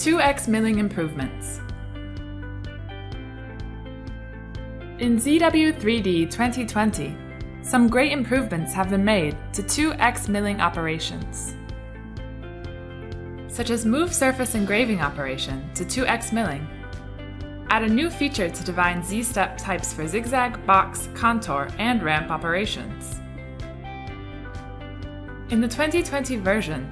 2x milling improvements. In ZW3D 2020, some great improvements have been made to 2x milling operations, such as move surface engraving operation to 2x milling, add a new feature to define Z-step types for zigzag, box, contour, and ramp operations. In the 2020 version,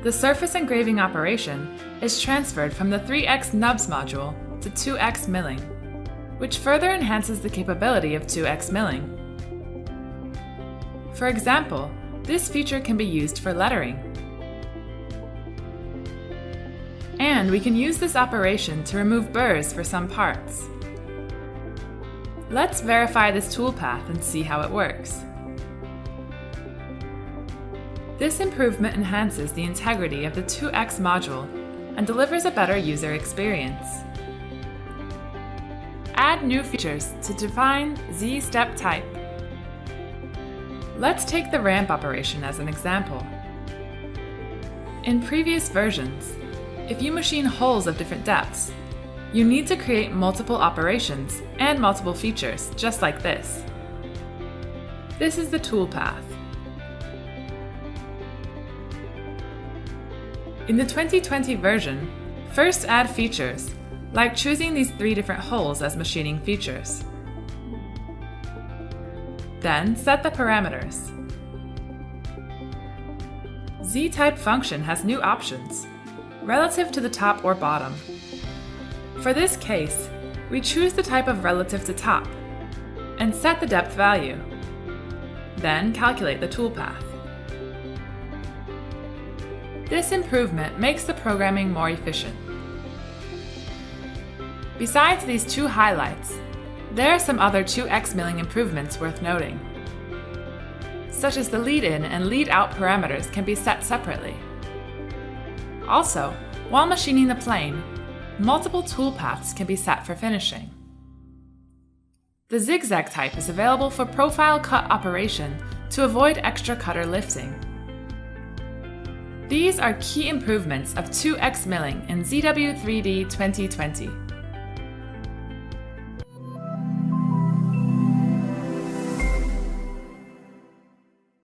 the surface engraving operation is transferred from the 3x Nubs module to 2x milling, which further enhances the capability of 2x milling. For example, this feature can be used for lettering. And we can use this operation to remove burrs for some parts. Let's verify this toolpath and see how it works. This improvement enhances the integrity of the 2x module and delivers a better user experience. Add new features to define Z-step type. Let's take the ramp operation as an example. In previous versions, if you machine holes of different depths, you need to create multiple operations and multiple features, just like this. This is the toolpath. In the 2020 version, first add features, like choosing these 3 different holes as machining features. Then set the parameters. ZType function has new options, relative to the top or bottom. For this case, we choose the type of relative to top, and set the depth value. Then calculate the toolpath. This improvement makes the programming more efficient. Besides these 2 highlights, there are some other 2x milling improvements worth noting, such as the lead-in and lead-out parameters can be set separately. Also, while machining the plane, multiple toolpaths can be set for finishing. The Zigzag type is available for profile cut operation to avoid extra cutter lifting. These are key improvements of 2x milling in ZW3D 2020.